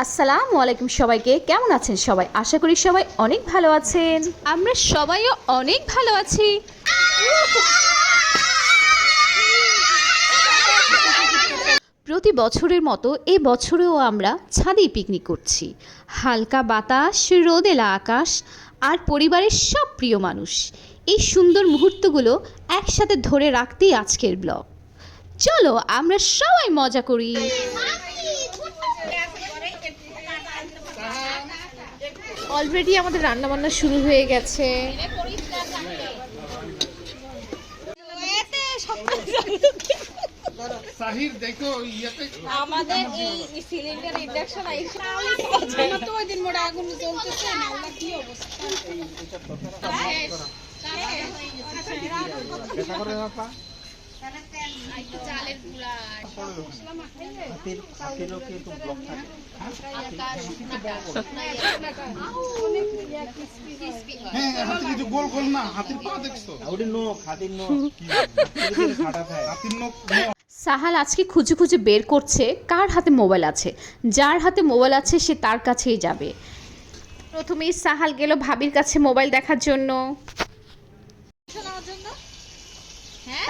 আসসালামু আলাইকুম সবাইকে, কেমন আছেন সবাই? আশা করি সবাই অনেক ভালো আছেন। আমরা সবাইও অনেক ভালো আছি। প্রতি বছরের মতো এ বছরেও আমরা ছাদেই পিকনিক করছি। হালকা বাতাস, রোদেলা আকাশ আর পরিবারের সব প্রিয় মানুষ। এই সুন্দর মুহূর্তগুলো একসাথে ধরে রাখতেই আজকের ব্লগ। চলো আমরা সবাই মজা করি। অলরেডি আমাদের রান্নাবান্না শুরু হয়ে গেছে। সাহির দেখো ইয়াতে আমাদের এই সিলিন্ডার ইন্ডাকশন আইছে না তো ওই দিন মোড়া আগুন জ্বলতেছে না ওটা কি অবস্থা এটা করে বাবা চালের গুঁড়া হাতিরও কি তো ব্লক থাকে হ্যাঁ হাতির কিছু গোল গোল না হাতির পা দেখছো হাতির নখ হাতির নখ সাহাল আজকে খুঁজে খুঁজে বের করছে কার হাতে মোবাইল আছে। যার হাতে মোবাইল আছে সে তার কাছেই যাবে। প্রথমেই সাহাল গেল ভাবির কাছে মোবাইল দেখার জন্য,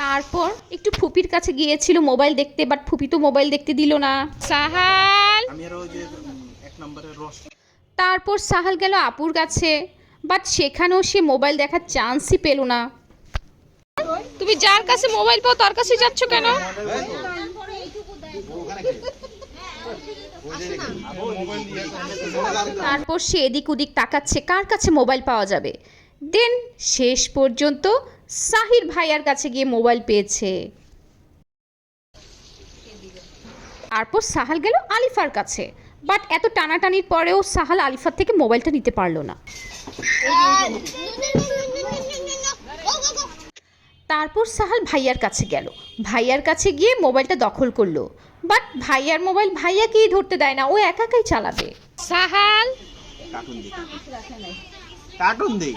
তারপর একটু ফুপির কাছে গিয়েছিল মোবাইল দেখতে, বাট ফুপি তো মোবাইল দেখতে দিল না। সাহাল আমি আর ওই যে এক নম্বরের রস তারপর সাহাল গেল আপুর কাছে, বাট সেখানেও সে মোবাইল দেখার চান্সই পেল না। তুমি যার কাছে মোবাইল পাও তার কাছে যাচ্ছ কেন? তারপর সে এদিক ওদিক তাকাচ্ছে কার কাছে মোবাইল পাওয়া যাবে। দেন শেষ পর্যন্ত সাহির ভাইয়ার কাছে গিয়ে মোবাইল পেয়েছে। তারপর সাহাল গেল আলিফার কাছে, বাট এত টানাটানির পরেও সাহাল আলিফার থেকে মোবাইলটা নিতে পারলো না। তারপর সাহাল ভাইয়ার কাছে গেল, ভাইয়ার কাছে গিয়ে মোবাইলটা দখল করলো, বাট ভাইয়ার মোবাইল ভাইয়াকেই ধরতে দেয় না, ও একাই চালাবে। সাহাল কার্টুন দেই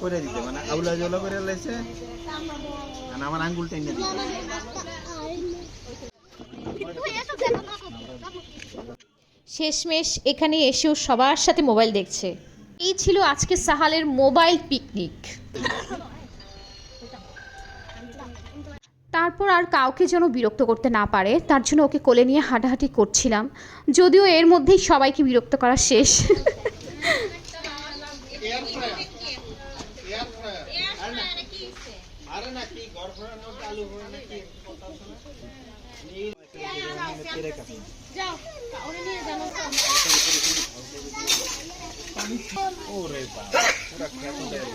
করে দিতে মানে আউলা জলা করে লাইছে আর আমার আঙ্গুল টেনে দিতে। শেষমেশ এখানে এসেও সবার সাথে মোবাইল দেখছে। এই ছিল আজকে সাহালের মোবাইল পিকনিক। তারপর আর কাউকে যেন বিরক্ত করতে না পারে তার জন্য ওকে কোলে নিয়ে হাঁটাহাঁটি করছিলাম, যদিও এর মধ্যেই সবাইকে বিরক্ত করা শেষ। আরে নাকি ঘর ফেরানো চালু করে নাকি কথা শোনা যাও ওরে নিয়ে জানো ওরে বাবা পুরো খেতে দেয়।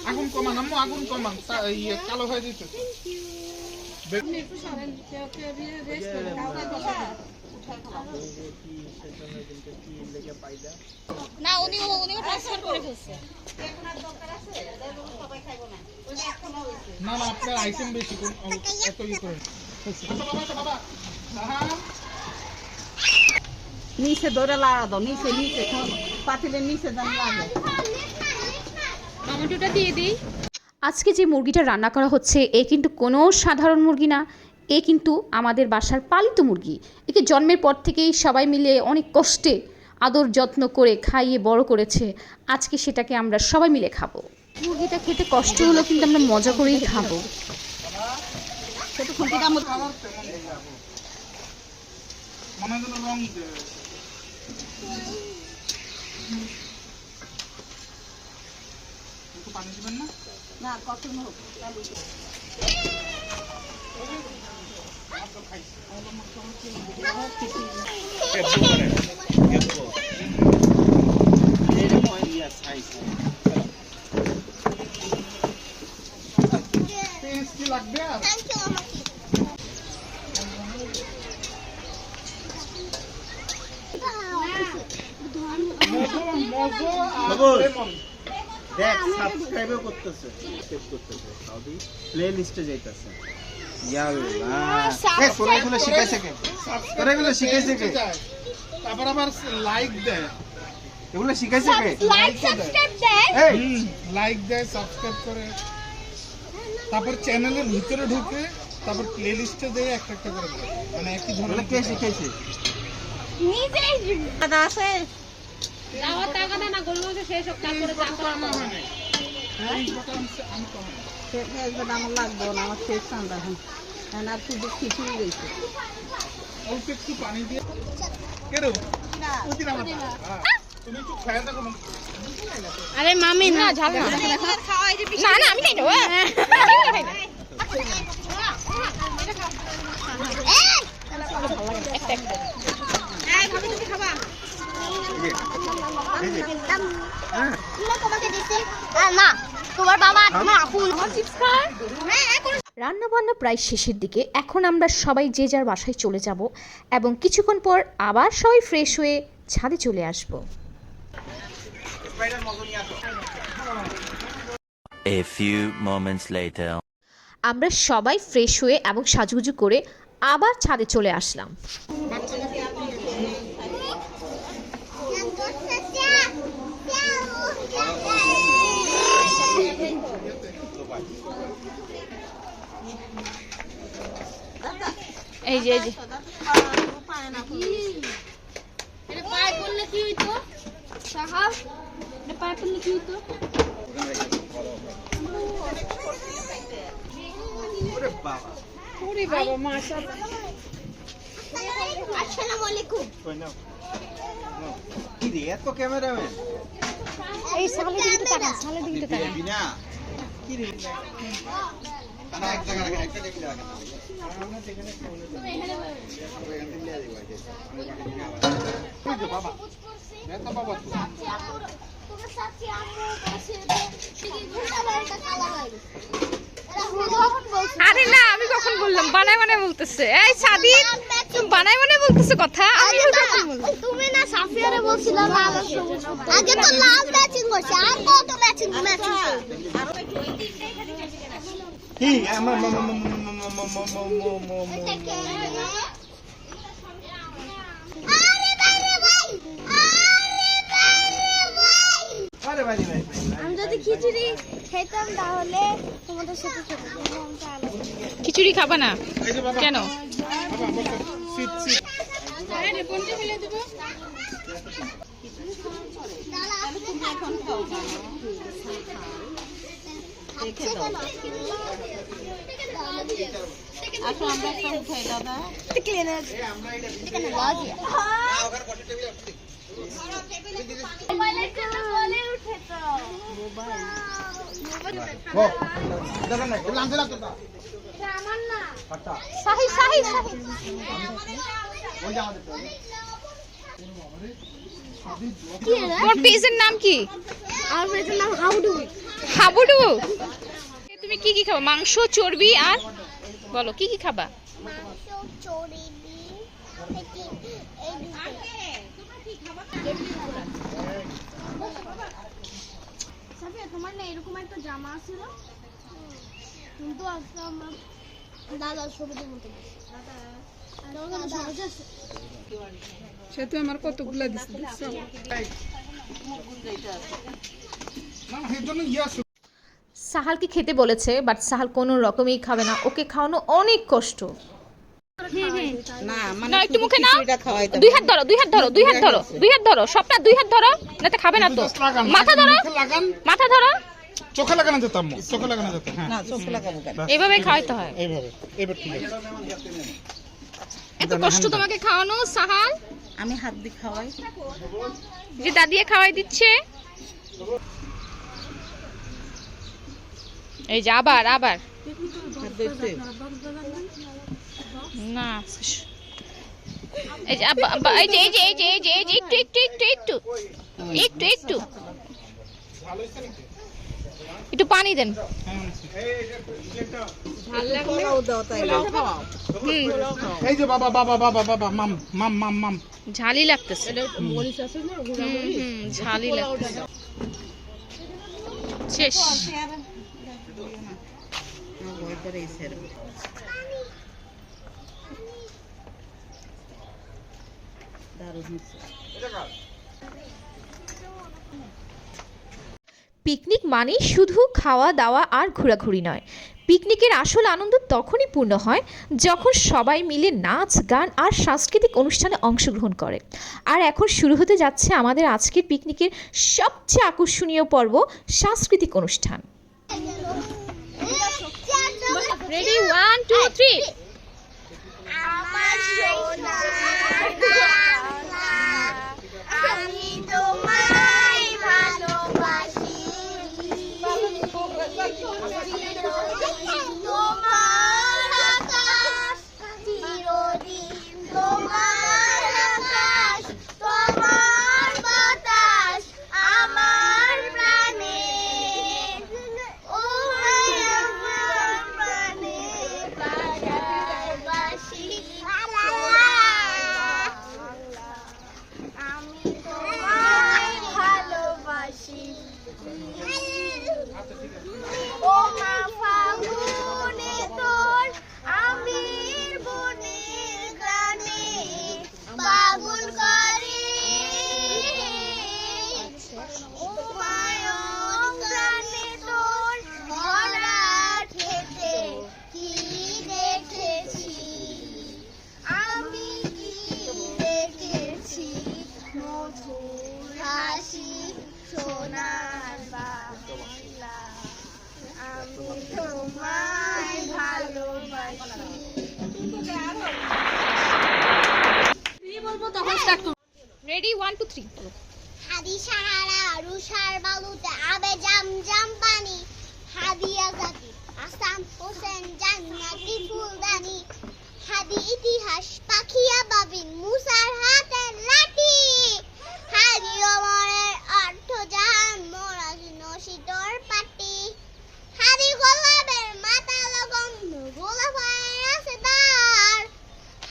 আগুন কমান আম্মু আগুন কমান ইয়ে কালো হয়ে দিতেছে একটু সরেন রেস্ট করে কাউকে বসা না উনিও ট্রান্সফার করে ফেলছে এখন আর দরকার আছে সবাই খাইবো না ওই এখনো হইছে না না আপনার আইটেম বেশি কোন এত ই করেন বাবা সাহাল নিচে ধরে লাগা দাও, নিচে নিচে পাতিলের নিচে দাম লাগে। টমেটোটা দিয়ে দিই। আজকে যে মুরগিটা রান্না করা হচ্ছে এ কিন্তু কোনো সাধারণ মুরগি না, এ কিন্তু আমাদের বাসার পালিত মুরগি। একে জন্মের পর থেকেই সবাই মিলে অনেক কষ্টে আদর যত্ন করে খাইয়ে বড় করেছে। আজকে সেটাকে আমরা সবাই মিলে খাবো। মুরগিটা খেতে কষ্ট হলো কিন্তু আমরা মজা করেই খাবো। মনে যেন রং একটু পানি দিবেন না না কত হোক টেস্টি লাগবে আর মজো আর লেমন দেখ সাবস্ক্রাইবও করতেছে সেভ করতেছে সাউদি প্লে লিস্টে যাইতাছে ইয়াল্লাহ তোরা এগুলো শিখাইছে কে তোরা এগুলো শিখাইছে কে তারপর আবার লাইক দেয় এগুলো শিখাইছে কে লাইক সাবস্ক্রাইব দেন এই লাইক দেয় সাবস্ক্রাইব করে তারপর চ্যানেলের ভিতরে ঢুকে তারপর প্লে লিস্টে দেয় একটা একটা করে মানে একই ধরনের কে শিখাইছে দাদা আছে দাওয়াত টাকা দেয় না গরু সেই সব কাজ করে চা করা আমার লাগবে না আমার শেষ ঠান্ডা এখন আর শুধু খিচুড়ি রয়েছে অল্প একটু পানি দিয়ে কেন ওদিন আমার তুমি একটু খেয়ে দেখো না। আরে মামি না ঝাল না না না আমি খাই না রান্না বান্না প্রায় শেষের দিকে। এখন আমরা সবাই যে যার বাসায় চলে যাব এবং কিছুক্ষণ পর আবার সবাই ফ্রেশ হয়ে ছাদে চলে আসব। A few moments later. আমরা সবাই ফ্রেশ হয়ে এবং সাজুগুজু করে আবার ছাদে চলে আসলাম। এই যে এটা পায়ে পড়লে কি হইতো সাহাব এটা পায়ে পড়লে কি হইতো ওরে বাবা ওরে বাবা মাশাআল্লাহ আসসালামু আলাইকুম। কই নাও কি রে এত ক্যামেরাম্যান এই সালের দিকে তাকান, সালের দিকে তাকান। বিনা কি রে তারা এক জায়গা রাখেন একটা দেখলে রাখেন আমরা যেখানে বাবা নেতা বাবা তো তোমার সাথে আম্মু কাছে ঘুরটা বাড়িটা কালা হয়ে গেছে। এরা কখন বলছে? আরে না আমি কখন বললাম বানায় বানায় বলতেছে এই সাদিক তুমি বানায় বানায় বলতেছে কথা আমি কখন বললাম তুমি না সাফিয়ারে বলছিলা লাল আর সবুজ। আগে তো লাল ম্যাচিং করছে আর কত ম্যাচিং কি আমার আরে ভাই ভাই আমি যদি খিচুড়ি খেতাম তাহলে তোমাদের সাথে খেতে খিচুড়ি খাবা না এই যে বাবা কেন বাবা বসো সিট সিট আরে কোনটা ফেলে দেব আসো আমরা একটা উঠাই দাদা দেখেন না লাঞ্চে লাগতো তা আমার না আচ্ছা সাহি সাহি সাহি ওই যে আমাদের তোমার পেজের নাম কি আমার পেটের নাম হাউডু। হাবুডু তুমি কি কি খাবা মাংস চর্বি আর বলো কি কি খাবা চড়িনি এই সাফিয়া তোমার না এরকম একটা জামা ছিল কিন্তু আজকে আমরা দাদার ছবিতে মতো সে তো আমার কতগুলা দিছে না এর জন্য ইয়া সাহালকে খেতে বলেছে, বাট সাহাল কোনো রকমই খাবে না। ওকে খাওয়ানো অনেক কষ্ট। না মানে না একটু মুখে নাও খিচুড়িটা খাওয়াইতে দুই হাত ধরো দুই হাত ধরো দুই হাত ধরো দুই হাত ধরো সবটা দুই হাত ধরো নাতে খাবে না তো মাথা ধরো লাগান মাথা ধরো চোখে লাগানো যেত আম্মু চোখে লাগানো যেত হ্যাঁ না চোখ লাগাবো কেন এইভাবে খাওয়াইতে হয় এইভাবে এবার ঠিক আছে এত কষ্ট তোমাকে খাওয়ানো সাহাল আমি হাত দিয়ে খাওয়াই যে দাদিয়ে খাওয়াই দিচ্ছে এই যে আবার আবার হাত দিতে না এই যে এই যে এই যে এই যে এই যে এই যে একটু একটু একটু একটু একটু একটু একটু পানি দেন ঝাল লাগলে ও দাও তাই খাওয়াও এই যে বাবা বাবা বাবা বাবা মাম মাম মাম মাম ঝালই লাগতেছে ঝালই লাগতেছে শেষ পিকনিক মানে শুধু খাওয়া দাওয়া আর ঘোরাঘুরি নয়, পিকনিকের আসল আনন্দ তখনই পূর্ণ হয় যখন সবাই মিলে নাচ, গান আর সাংস্কৃতিক অনুষ্ঠানে অংশগ্রহণ করে। আর এখন শুরু হতে যাচ্ছে আমাদের আজকের পিকনিকের সবচেয়ে আকর্ষণীয় পর্ব, সাংস্কৃতিক অনুষ্ঠান। রেডি 1 2 3 আমার সোনার বাংলা, আমি তোমায় ভালোবাসি, তোমার আকাশ চিরদিন, তোমার আকাশ, তোমার বাতাস আমার প্রাণে, ও আমার প্রাণে বাজায় বাঁশি, আমি তোমায় ভালোবাসি, ও মা ফাগুনে তোর আমির বনের গানে বাগুন করে, ও মায়ং গানে তোর ভরা খেতে কি দেখেছি, আমি কি দেখেছি, মধুর হাসি সোনার বাংলা, আমি তোমায় ভালোবাসি। রেডি 1 2 3 হাদি সাহারা রুষার বালুতে আবে জাম জাম পানি, হাদিয়া জাতি আসাম হোসেন জান্নাতি ফুলদানি, হাদি ইতিহাস পাখিয়া বাবিন মুসার হাতের লাঠি, হাদি ওমরের অর্থ জাহান মোরাজ নসিতর পাটি, হাদি গোলাপের মাথা গন্ধ গোলাপ হয়ে আছে তার,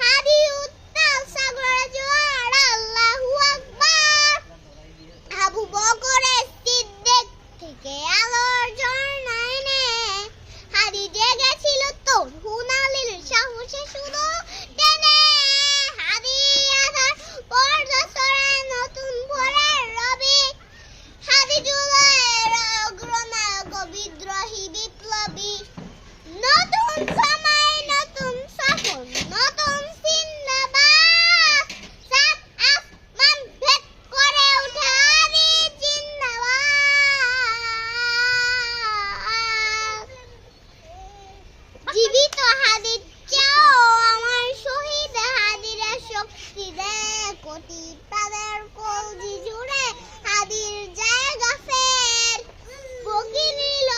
হাদি উত্তাল সাগরের জোয়ার আল্লাহু আকবার, আবু বকরের সিদ্দিক থেকে আলোর ঝর্ণা এনে হাদি জেগেছিল তোর হুনালির সাহসে শুধু টেনে, হাদি আধার পর্দা সরায় নতুন ভোরের রবি, হাদি জুলাইয়ের অগ্রনায়ক বিদ্রোহী বিপ্লবী, নতুন সময় নতুন সফর নতুন জিন্দাবাদ, সাত আসমান ভেদ করে ওঠে হাদি জিন্দাবাদ, জীবিত হাদির চেয়েও আমার শহীদ হাদিরা শক্তি দেয়, কোটি তাদের কলজি জুড়ে হাদির জায়গা ফের, বগি নিল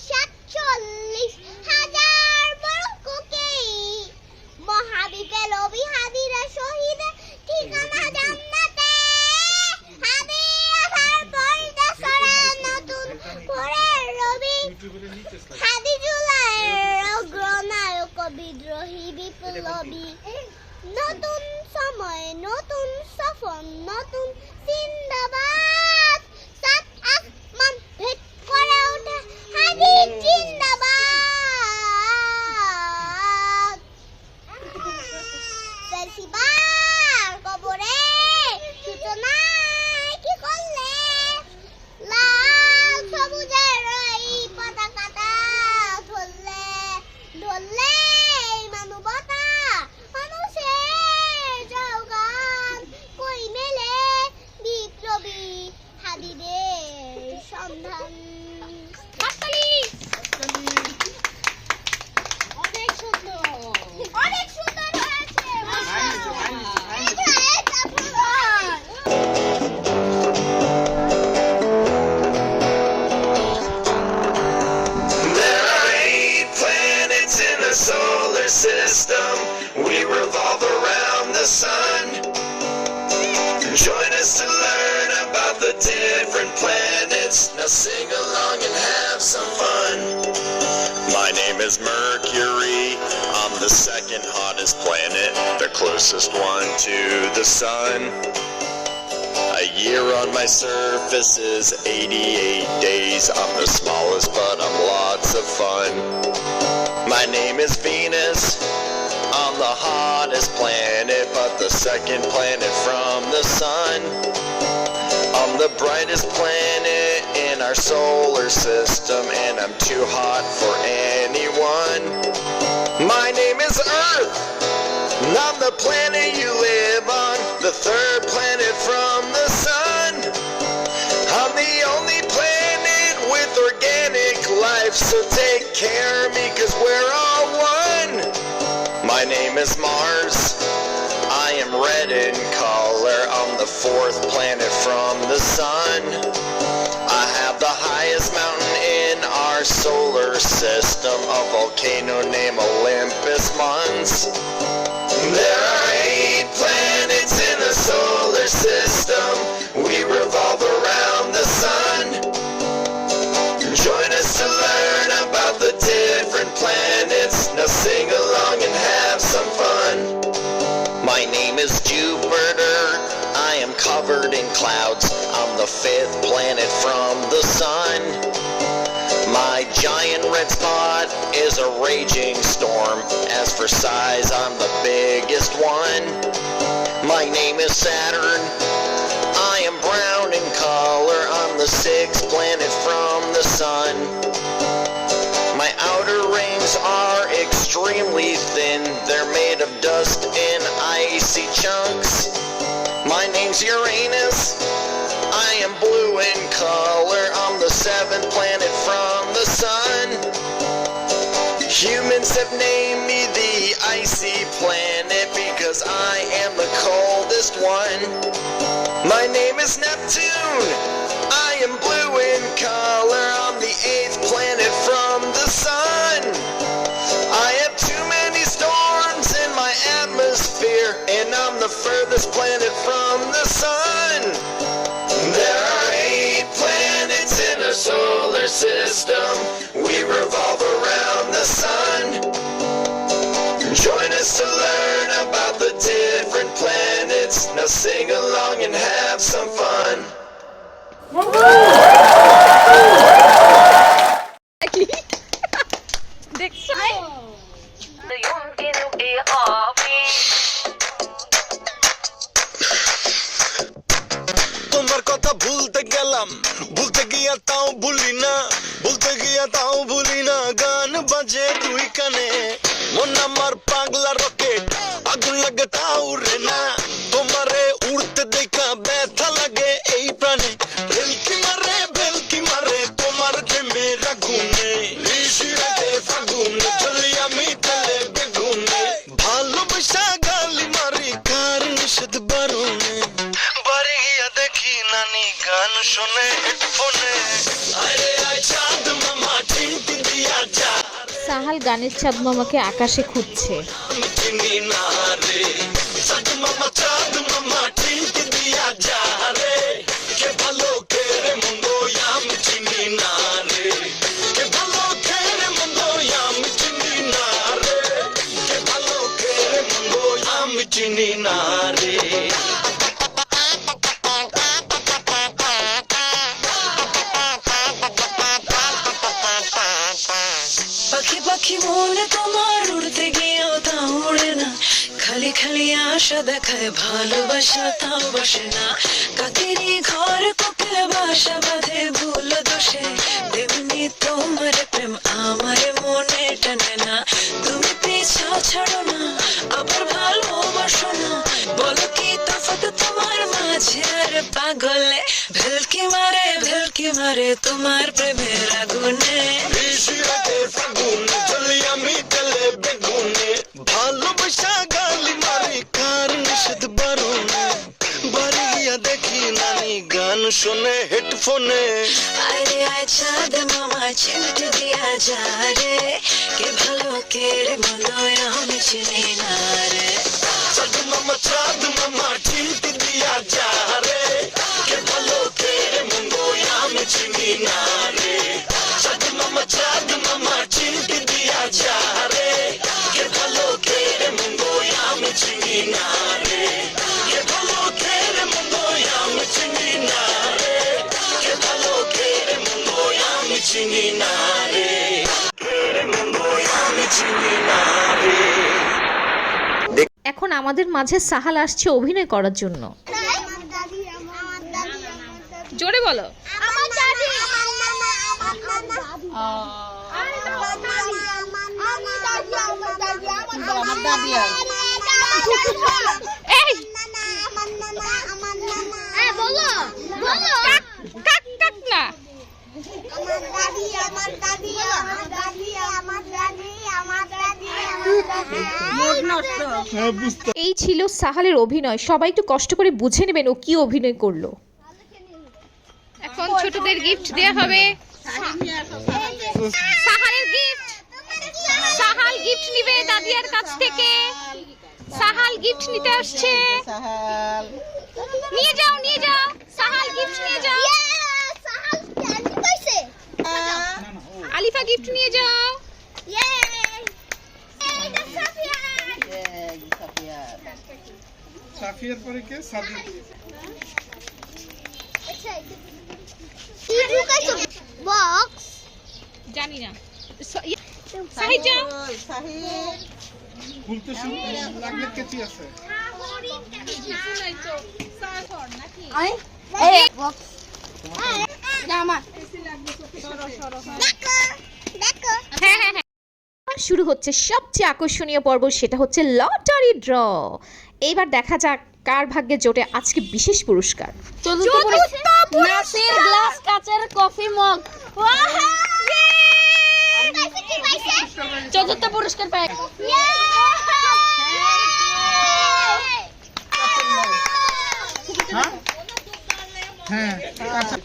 47,000 বরককে, মহাবিকে লবি হাদিরা শহীদ ঠিকানা জান্নাতে, হাদি আধার পর্দা সরা নতুন ভোরের রবি, হাদি জুলাইয়ের অগ্রনায়ক বিদ্রোহী বিপ্লবী, নতুন সময় নতুন সফর নতুন জিন্দাবাদ, সাত আসমান ভেদ করে ওঠে হাদি জিন্দাবাদ, সেলসিবার কবরে সূচনায় কি করলে, লাল সবুজের এই পতাকাটা ধরলে ধরলে মানবতা মানুষের জওগান কই মেলে, বিপ্লবী হাদিদের সন্ধান। অনেক সুন্দর অনেক সুন্দর হয়েছে, There are 8 planets in the solar system. We revolve around the sun. Join us to learn about the different planets. Now sing along and have some fun. My name is Mercury. I'm the second hottest planet, the closest one to the sun. A year on my surface is 88 days. I'm the smallest, but I'm lots of fun. My name is Venus. I'm the hottest planet, but the second planet from the sun. I'm the brightest planet in in our solar system, and I'm too hot for anyone. My name is Earth, and I'm the planet you live on, the third planet from the sun. I'm the only planet with organic life, so take care of me, 'cause we're all one. My name is Mars, I am red in color, I'm the fourth planet from the sun. I have the highest mountain in our solar system, a volcano named Olympus Mons. There are 8 planets in the solar system, we revolve around the sun. Join us to learn about the different planets, now sing along and have some fun. My name is Jupiter, I am covered in clouds, I'm the 5th planet from the sun. My giant red spot is a raging storm, as for size I'm the biggest one. My name is Saturn, I am brown in color, I'm the 6th planet from the sun. My outer rings are extremely thin, they're made of dust and icy chunks. My name's Uranus, I am blue in color, I'm the 7th planet from the sun. Humans have named me the icy planet because I am the coldest one. My name is Neptune, I am blue in color, I'm the 8th planet from the sun. I have too many storms in my atmosphere, and I'm the furthest planet from the sun. There are 8 planets in our solar system, we revolve around the sun. Join us to learn about the different planets, now sing along and have some fun. তোমার কথা ভুলতে গেলাম, ভুলতে গিয়া তাও ভুলি না, ভুলতে গিয়া তাও ভুলি না, গান বাজে 2 কানে, মন আমার পাগলা রকেট, আগুন লাগে তাও রে না, তোমারে উড়তে দেখা ব্যথা লাগে এই প্রাণে, ভেলকি মারে তোমার প্রেমের আগুনে, ঋষি রাতে ফাগুনে, চলি আমি তেলে বেগুনে, ভালোবাসা গালি মারি কার নিষেধ বারণে, বাড়ি গিয়া দেখি নানি গান শোনে হেডফোনে, আরে আয় চাঁদ মামা চিমটি দিয়া যা, সাহাল গানের চাঁদ মামাকে আকাশে খুঁজছে। আমি চিনি না রে, চাঁদ মামা চিমটি দিয়া যা রে, কে ভালো কে রে মন্দ আমি চিনি না রে, কে ভালো কে রে মন্দ আমি চিনি না রে, কে ভালো কে রে মন্দ আমি চিনি না রে। পাখি পাখি মনে তোমার উড়তে গিয়েও তা উড়ে না, খালি খালি আশা দেখায় ভালোবাসা তাও বসে না, কাকেরই ঘর কোকিল বাসা বাঁধে ভুল দোষে, তেমনি তোমার প্রেম আমার মনে টানে না, তুমি পিছা ছাড়ো না আবার ভালোবাসো না, বলো কি তফাৎ তোমার মাঝে আর পাগলে, ভেলকি মারে তোমার প্রেমের আগুনে, ভালোবাসা গালি মারি কার নিষেধ বারণে, বাড়ি গিয়া দেখি নানি গান শোনে হেডফোনে, আরে আয় চাঁদ মামা চিমটি দিয়া যা রে, কে ভালো কে রে মন্দ আমি চিনি না রে, চাঁদ মামা চিমটি দিয়া যা রে, কে ভালো কে রে মন্দ আমি চিনি না রে, চাঁদ মামা চিমটি দিয়া যা রে, কে ভালো কে রে মন্দ আমি চিনি না রে, কে ভালো কে রে মন্দ আমি চিনি না রে, কে ভালো কে রে মন্দ আমি চিনি না রে, কে রে মন্দ আমি চিনি না রে। এখন আমাদের মাঝে সাহাল আসছে অভিনয় করার জন্য। আমার দাদি জোরে বলো। আমার দাদি আমার দাদি আর এই বলো বলো কাক কাক না আমার দাদি আমার দাদি আমার দাদি আমার দাদি আমার দাদি আমার দাদি মুড নষ্ট। হ্যাঁ বুঝতে এই ছিল সাহালের অভিনয়। সবাই একটু কষ্ট করে বুঝে নেবেন ও কি অভিনয় করলো। এখন ছোটদের গিফট দেয়া হবে। সাহালের গিফট, সাহাল গিফট নিবে দাদিয়ার কাছ থেকে। সাহাল গিফট নিতে আসছে। সাহাল নিয়ে যাও নিয়ে যাও, সাহাল গিফট নিয়ে যাও। সাহাল ক্যান্ডি পাইছে আলিফা গিফট নিয়ে যাও। ইয়ে এটা সাফিয়া সাফিয়া সাফিয়ার পরে কে সাদি কি ঢুকাইছো বক্স জানি না। সাহিদ যাও। সাহিল খুলতে শুরু লাগলে কেচি আছে বক্স জামা দেখো দেখো হ্যাঁ হ্যাঁ হ্যাঁ। আর শুরু হচ্ছে সবচেয়ে আকর্ষণীয় পর্ব, সেটা হচ্ছে লটারি ড্র। এইবার দেখা যাক কার ভাগ্যে জোটে আজকে বিশেষ পুরস্কার। নাসির গ্লাস কাচের কফি মগ চতুর্থ পুরস্কার পায়। হ্যাঁ আচ্ছা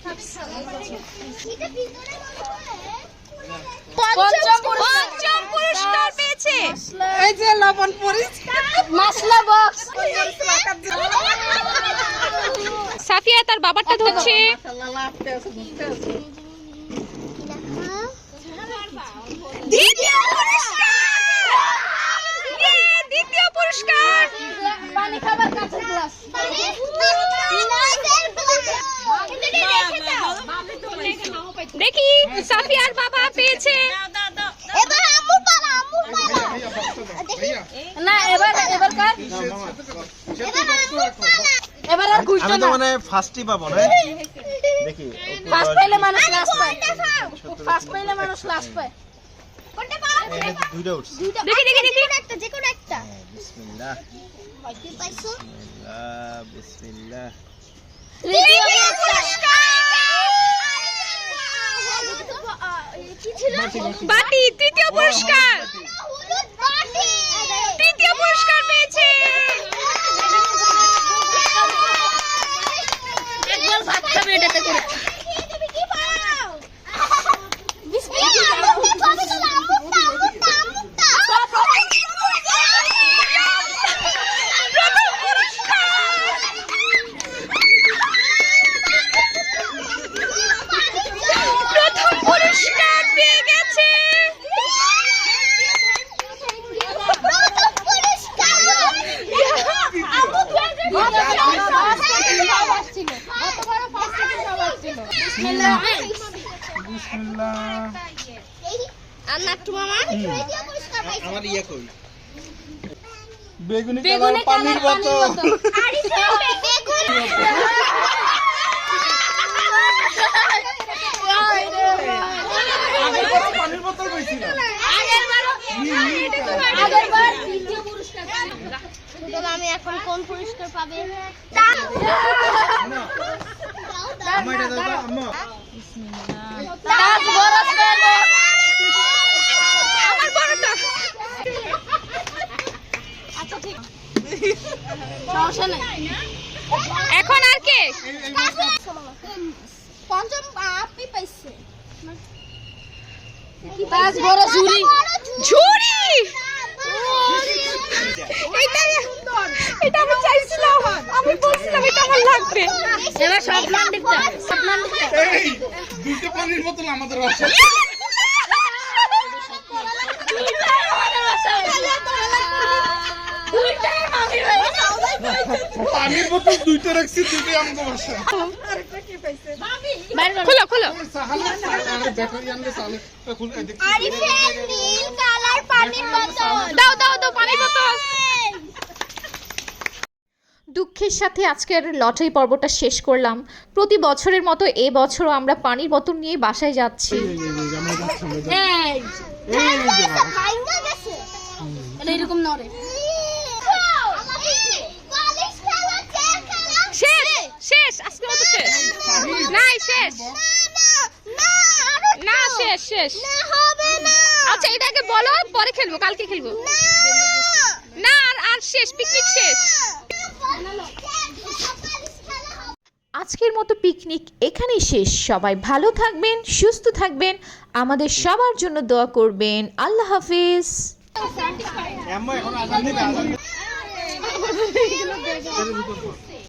পঞ্চম পুরস্কার পেয়েছে এই যে লবণ পরিস মাসলা বক্স সাফিয়া তার বাবারটা ধরছে। মাশাআল্লাহ লাফতে আছে ঘুরতে আছে। দ্বিতীয় পুরস্কার। পানি খাবার কাচের গ্লাস দেখি সাফিয়ার বাবা পেয়েছে। এবার আম্মু পালা আম্মু পালা ভাইয়া বক্সটা দাও ভাইয়া না এবার কার এবার আর ঘুরতো আমি তো না। মানে ফার্স্টই পাবো না দেখি ফার্স্ট পাইলে মানুষ লাস্ট পায়, ফার্স্ট পাইলে মানুষ লাস্ট পায়। কোনটা পাও দুইটা উঠছে দেখি দেখি দেখি যে কোনো একটা বিসমিল্লাহ কি পাইছো বিসমিল্লাহ তৃতীয় পুরস্কার কি ছিল বাটি। তৃতীয় পুরস্কার, হলুদ বাটি তৃতীয় পুরস্কার পেয়েছে। একবার ভাত খাবে এটাতে করে। তুমি কি পাও বিসমিল্লাহ আম্মু খাবে না আম্মু প্রথম পুরস্কার পেয়ে গেছে। বিসমিল্লাহ আমার ইয়া কই বেগুনি কালার পানির বোতল পানির বোতল কইছিল আমি এখন কোন পুরস্কার পাবে আমার এটা দাও আম্মা তাজ পুরস্কার আমার বড়টা। আচ্ছা ঠিক সমস্যা নাই। এখন আর কে? পঞ্চম আপনি পাইছে তাজ বড় ঝুড়ি ঝুড়ি। এটা আমি চাইছিলাম, আমি বলছিলাম এটা আমার লাগবে। এবার স্বপ্নান দিকটা এই দুটো পানির বোতল আমাদের বাসায় পানির বোতল দুইটা রাখছি দুটোই আমাদের বাসায় খোলো খোলো। সাহালে ব্যাটারি আনলে সাহালে খুলে দেখছি আরিফের নীল কালার পানির বোতল দাও দাও দাও পানির বোতল। দুঃখের সাথে আজকের লটারি পর্বটা শেষ করলাম। প্রতি বছরের মতো এবছরও আমরা পানির বোতল নিয়ে বাসায় যাচ্ছি। এরকম নড়ে শেষ আজকের মতো শেষ নাই শেষ না শেষ আচ্ছা এটাকে বলো পরে খেলবো কালকে খেলবো না আর শেষ পিকনিক শেষ। আজকের মতো পিকনিক এখানেই শেষ। সবাই ভালো থাকবেন, সুস্থ থাকবেন, আমাদের সবার জন্য দোয়া করবেন। আল্লাহ হাফিজ। এখন আজান দিবে, আজান দিবে।